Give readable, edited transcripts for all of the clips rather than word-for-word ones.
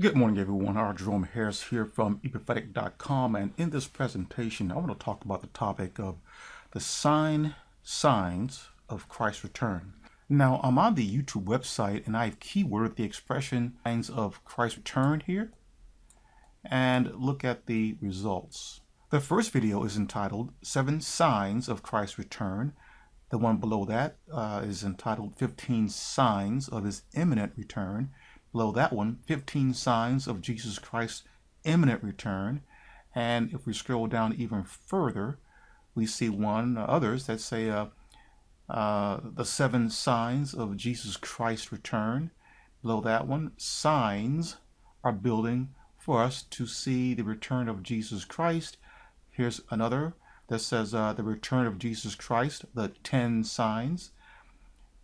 Good morning, everyone. Jerome Harris here from e-prophetic.com, and in this presentation, I want to talk about the topic of the signs of Christ's return. Now, I'm on the YouTube website, and I've keyworded the expression signs of Christ's return here, and look at the results. The first video is entitled 7 Signs of Christ's Return. The one below that is entitled 15 Signs of His Imminent Return. Below that one, 15 Signs of Jesus Christ's Imminent Return. And if we scroll down even further, we see others that say the 7 Signs of Jesus Christ's Return. Below that one, signs are building for us to see the return of Jesus Christ. Here's another that says the return of Jesus Christ, the 10 signs.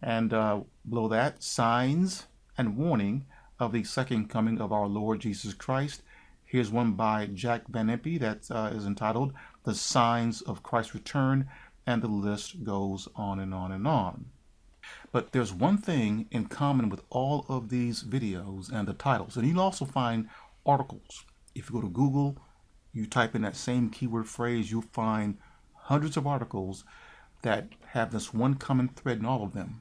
And below that, signs and warning of the second coming of our Lord Jesus Christ. Here's one by Jack Van Impe that is entitled The Signs of Christ's Return, and the list goes on and on and on. But there's one thing in common with all of these videos and the titles, and you'll also find articles. If you go to Google, you type in that same keyword phrase, you'll find hundreds of articles that have this one common thread in all of them.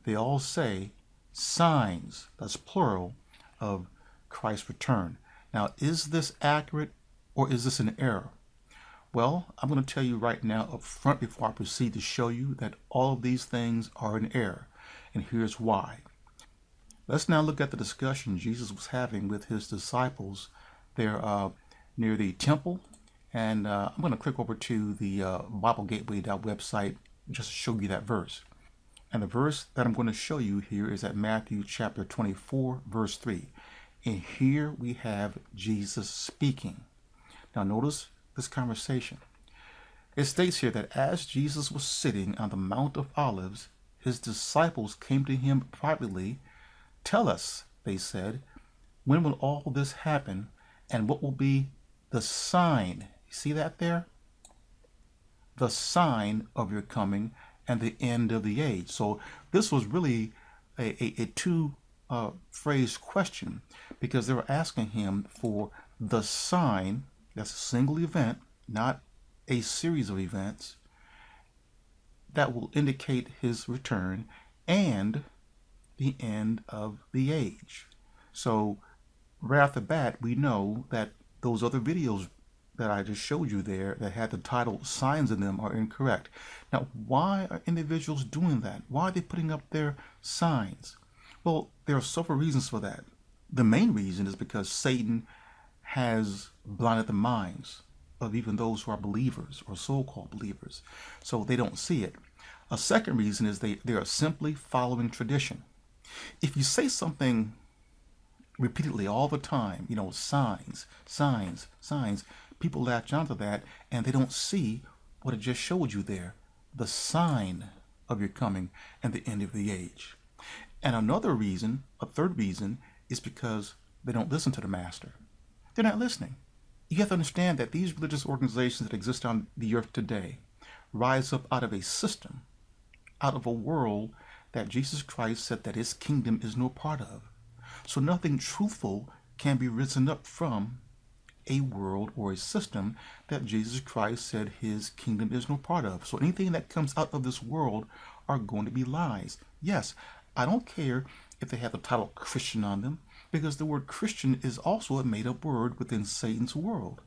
They all say signs, that's plural, of Christ's return. Now, is this accurate or is this an error? Well, I'm going to tell you right now up front before I proceed to show you that all of these things are an error, and here's why. Let's now look at the discussion Jesus was having with his disciples there near the temple, and I'm going to click over to the BibleGateway.website just to show you that verse. And the verse that I'm going to show you here is at Matthew chapter 24, verse 3. And here we have Jesus speaking. Now notice this conversation. It states here that as Jesus was sitting on the Mount of Olives, his disciples came to him privately. Tell us, they said, when will all this happen, and what will be the sign? You see that there? The sign of your coming and the end of the age. So this was really a two-phrase question, because they were asking him for the sign. That's a single event, not a series of events, that will indicate his return and the end of the age. So right off the bat, we know that those other videos that I just showed you there that had the title signs in them are incorrect. Now, why are individuals doing that? Why are they putting up their signs? Well, there are several reasons for that. The main reason is because Satan has blinded the minds of even those who are believers or so-called believers, so they don't see it. A second reason is they are simply following tradition. If you say something repeatedly all the time, signs, signs, signs, people latch onto that and they don't see what it just showed you there, the sign of your coming and the end of the age. And another reason, a third reason, is because they don't listen to the master. They're not listening. You have to understand that these religious organizations that exist on the earth today rise up out of a system, out of a world that Jesus Christ said that his kingdom is no part of. So nothing truthful can be risen up from a world or a system that Jesus Christ said his kingdom is no part of. So anything that comes out of this world are going to be lies. Yes, I don't care if they have the title Christian on them, because the word Christian is also a made-up word within Satan's world.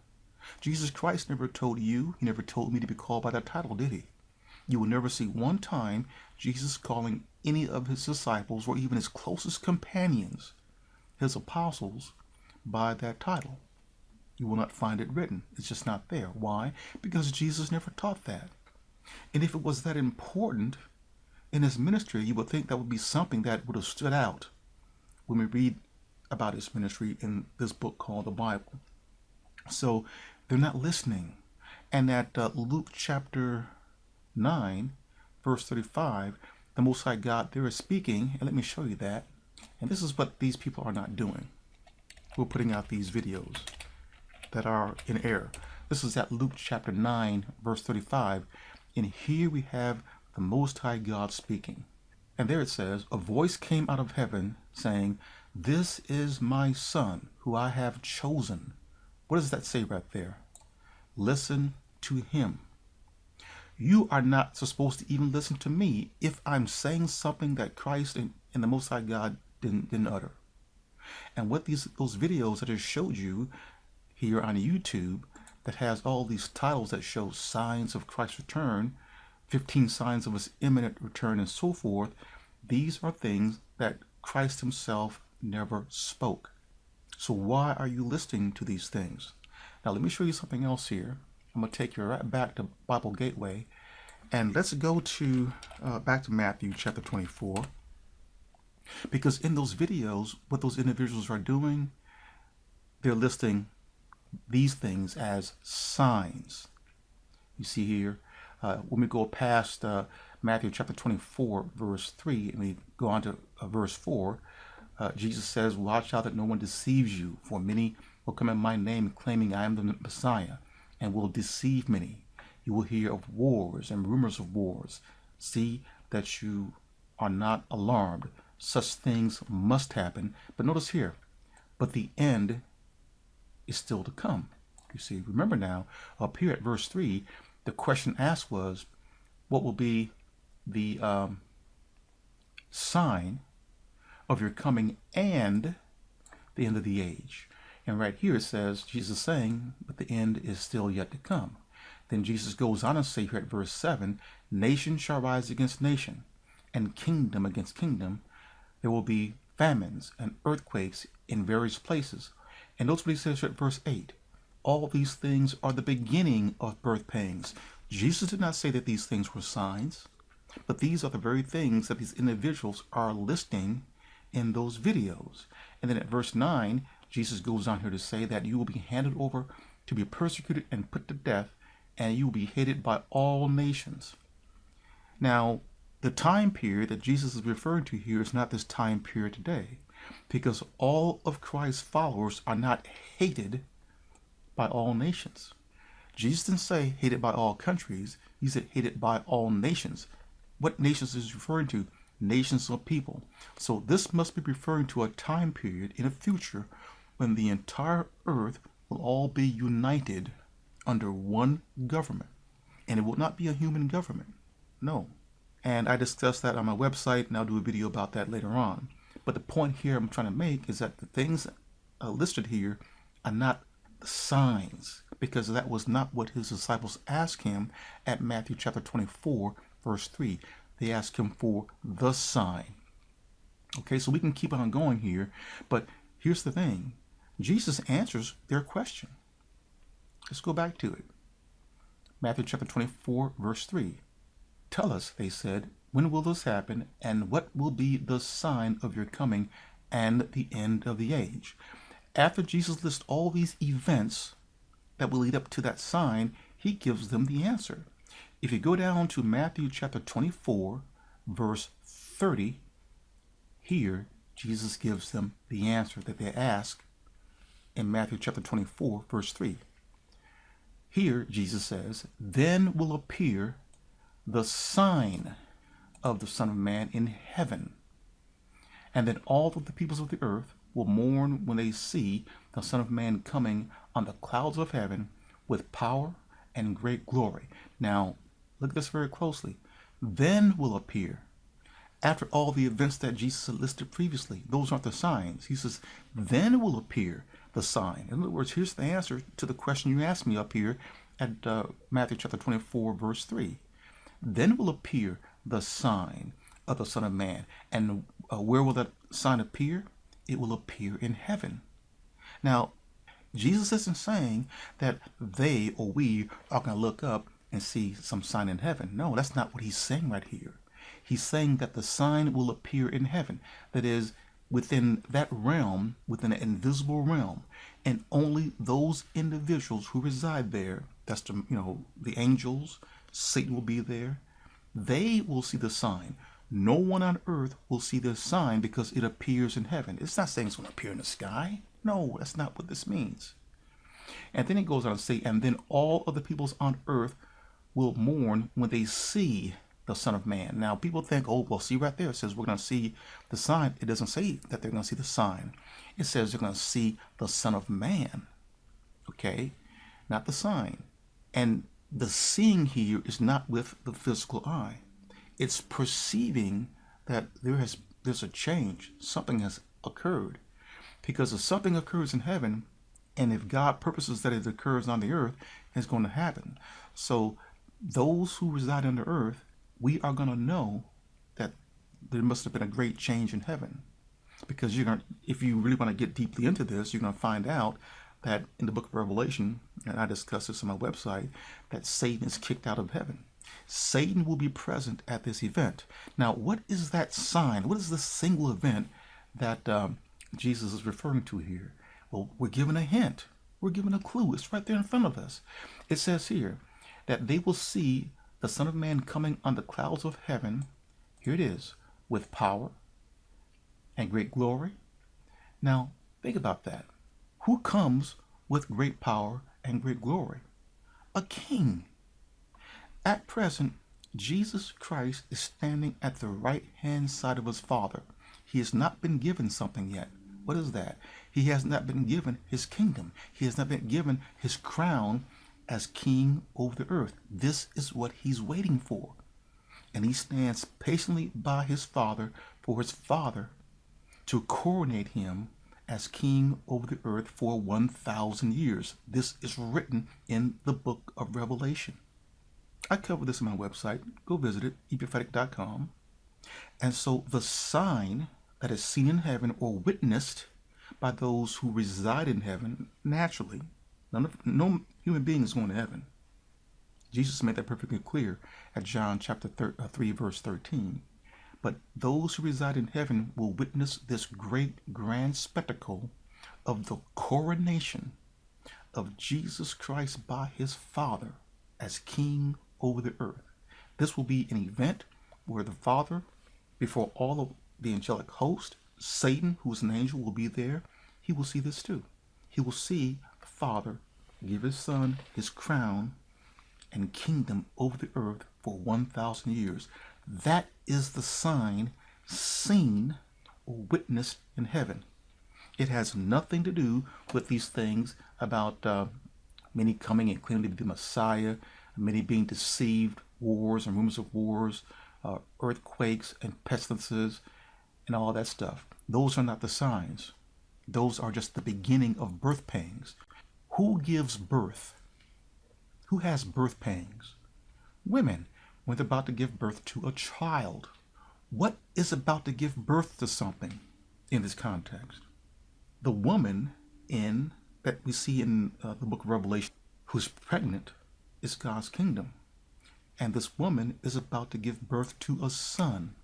Jesus Christ never told you, he never told me to be called by that title, did he? You will never see one time Jesus calling any of his disciples or even his closest companions, his apostles, by that title. You will not find it written. It's just not there. Why? Because Jesus never taught that. And if it was that important in his ministry, you would think that would be something that would have stood out when we read about his ministry in this book called the Bible. So they're not listening. And at Luke chapter 9, verse 35, the Most-High God there is speaking, and let me show you that. And this is what these people are not doing. We're putting out these videos that are in error. This is at Luke chapter 9, verse 35, and here we have the Most High God speaking. And there it says, a voice came out of heaven saying, This is my son who I have chosen. What does that say right there? Listen to him. You are not supposed to even listen to me if I'm saying something that Christ and the Most High God didn't utter. And what those videos that I showed you here on YouTube that has all these titles that show signs of Christ's return, 15 signs of his imminent return, and so forth, these are things that Christ himself never spoke. So why are you listening to these things? Now let me show you something else here. I'm going to take you right back to Bible Gateway, and let's go to back to Matthew chapter 24, because in those videos, what those individuals are doing, they're listing these things as signs. You see here, when we go past Matthew chapter 24, verse 3, and we go on to verse 4, Jesus says, watch out that no one deceives you, for many will come in my name claiming I am the Messiah, and will deceive many. You will hear of wars and rumors of wars. See that you are not alarmed. Such things must happen. But notice here, but the end is still to come. You see, remember now, up here at verse 3, the question asked was, what will be the sign of your coming and the end of the age? And right here it says, Jesus saying, but the end is still yet to come. Then Jesus goes on to say here at verse 7, nation shall rise against nation, and kingdom against kingdom. There will be famines and earthquakes in various places. And notice what he says here at verse 8. All these things are the beginning of birth pangs. Jesus did not say that these things were signs, but these are the very things that these individuals are listing in those videos. And then at verse 9, Jesus goes on here to say that you will be handed over to be persecuted and put to death, and you will be hated by all nations. Now, the time period that Jesus is referring to here is not this time period today, because all of Christ's followers are not hated by all nations. Jesus didn't say hated by all countries. He said hated by all nations. What nations is he referring to? Nations of people. So this must be referring to a time period in the future when the entire earth will all be united under one government. And it will not be a human government. No. And I discussed that on my website, and I'll do a video about that later on. But the point here I'm trying to make is that the things listed here are not the signs, because that was not what his disciples asked him at Matthew chapter 24, verse 3. They asked him for the sign. Okay, so we can keep on going here, but here's the thing. Jesus answers their question. Let's go back to it. Matthew chapter 24, verse 3. Tell us, they said, when will this happen, and what will be the sign of your coming and the end of the age? After Jesus lists all these events that will lead up to that sign, he gives them the answer. If you go down to Matthew chapter 24, verse 30, here Jesus gives them the answer that they ask in Matthew chapter 24, verse 3. Here Jesus says, then will appear the sign of the Son of Man in heaven, and then all of the peoples of the earth will mourn when they see the Son of Man coming on the clouds of heaven with power and great glory. Now, look at this very closely. Then will appear, after all the events that Jesus had listed previously, those aren't the signs. He says, then will appear the sign. In other words, here's the answer to the question you asked me up here at Matthew chapter 24, verse 3. Then will appear the sign of the Son of Man. And where will that sign appear? It will appear in heaven. Now, Jesus isn't saying that they or we are going to look up and see some sign in heaven. No, that's not what he's saying right here. He's saying that the sign will appear in heaven. That is, within that realm, within an invisible realm. And only those individuals who reside there, that's the angels, Satan will be there. They will see the sign. No one on earth will see the sign because it appears in heaven. It's not saying it's going to appear in the sky. No, that's not what this means. And then it goes on to say, and then all of the peoples on earth will mourn when they see the Son of Man. Now, people think, oh, well, see right there, it says we're going to see the sign. It doesn't say that they're going to see the sign. It says they're going to see the Son of Man, okay? Not the sign. And the seeing here is not with the physical eye. It's perceiving that there's a change. Something has occurred. Because if something occurs in heaven, and if God purposes that it occurs on the earth, it's going to happen. So those who reside on the earth, we are going to know that there must have been a great change in heaven. Because if you really want to get deeply into this, you're going to find out that in the book of Revelation, and I discuss this on my website, that Satan is kicked out of heaven. Satan will be present at this event. Now, what is that sign? What is the single event that Jesus is referring to here? Well, we're given a hint. We're given a clue. It's right there in front of us. It says here that they will see the Son of Man coming on the clouds of heaven. Here it is, with power and great glory. Now, think about that. Who comes with great power and great glory? A king. At present, Jesus Christ is standing at the right-hand side of his Father. He has not been given something yet. What is that? He has not been given his kingdom. He has not been given his crown as king over the earth. This is what he's waiting for. And he stands patiently by his Father for his Father to coronate him as king over the earth for 1,000 years. This is written in the book of Revelation. I cover this on my website. Go visit it, e-prophetic.com. And so the sign that is seen in heaven or witnessed by those who reside in heaven naturally, no human being is going to heaven. Jesus made that perfectly clear at John chapter 3, verse 13. But those who reside in heaven will witness this great grand spectacle of the coronation of Jesus Christ by his Father as king over the earth. This will be an event where the Father, before all of the angelic host, Satan, who is an angel, will be there. He will see this too. He will see the Father give his Son his crown and kingdom over the earth for 1,000 years. That is the sign seen or witnessed in heaven. It has nothing to do with these things about many coming and claiming to be the Messiah, many being deceived, wars and rumors of wars, earthquakes and pestilences, and all that stuff. Those are not the signs. Those are just the beginning of birth pangs. Who gives birth? Who has birth pangs? Women, when they're about to give birth to a child. What is about to give birth to something in this context? The woman that we see in the book of Revelation who's pregnant is God's kingdom. And this woman is about to give birth to a son.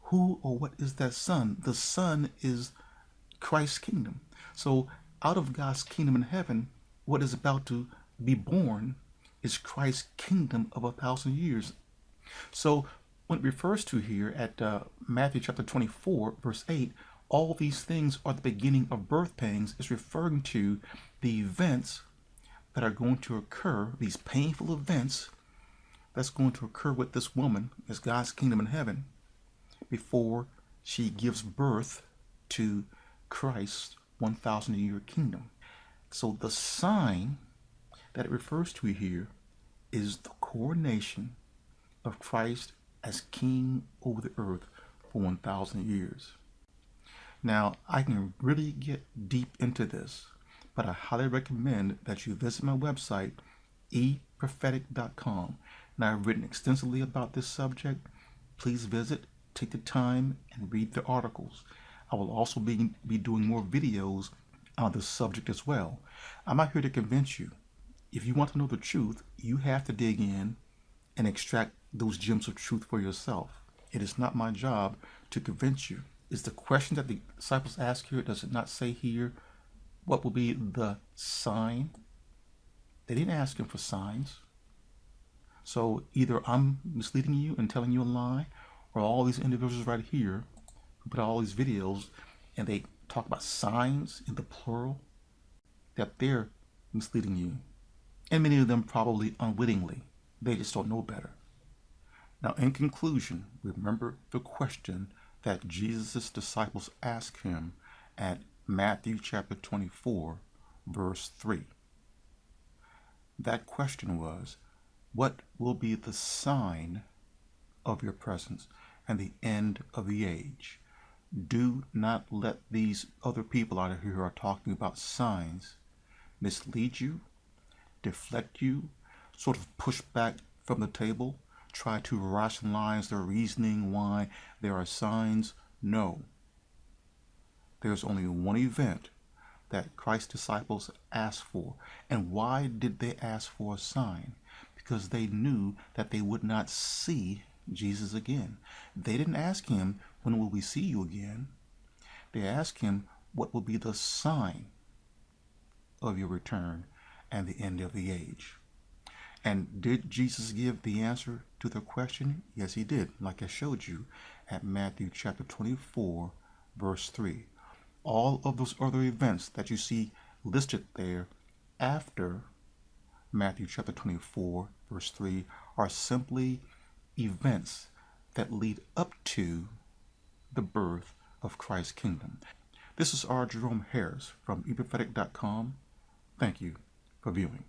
Who or what is that son? The son is Christ's kingdom. So out of God's kingdom in heaven, what is about to be born is Christ's kingdom of 1,000 years. So when it refers to here at Matthew chapter 24, verse 8, all these things are the beginning of birth pangs, is referring to the events that are going to occur, these painful events that's going to occur with this woman as God's kingdom in heaven before she gives birth to Christ's 1,000-year kingdom. So the sign that it refers to here is the coronation of Christ as king over the earth for 1,000 years. Now, I can really get deep into this, but I highly recommend that you visit my website, e-prophetic.com. Now, I've written extensively about this subject. Please visit, take the time, and read the articles. I will also be doing more videos on this subject as well. I'm not here to convince you. If you want to know the truth, you have to dig in and extract those gems of truth for yourself. It is not my job to convince you. Is the question that the disciples ask here, does it not say here what will be the sign? They didn't ask him for signs. So either I'm misleading you and telling you a lie, or all these individuals right here who put all these videos and they talk about signs in the plural, that they're misleading you. And many of them probably unwittingly. They just don't know better. Now, in conclusion, remember the question that Jesus' disciples asked him at Matthew chapter 24, verse 3. That question was, what will be the sign of your presence and the end of the age? Do not let these other people out here who are talking about signs mislead you, deflect you, sort of push back from the table, try to rationalize their reasoning why there are signs. No. There's only one event that Christ's disciples asked for. And why did they ask for a sign? Because they knew that they would not see Jesus again. They didn't ask him, when will we see you again? They asked him, what will be the sign of your return and the end of the age? And did Jesus give the answer to their question? Yes, he did, like I showed you at Matthew chapter 24, verse 3. All of those other events that you see listed there after Matthew chapter 24, verse 3, are simply events that lead up to the birth of Christ's kingdom. This is R. Jerome Harris from e-prophetic.com. Thank you for viewing.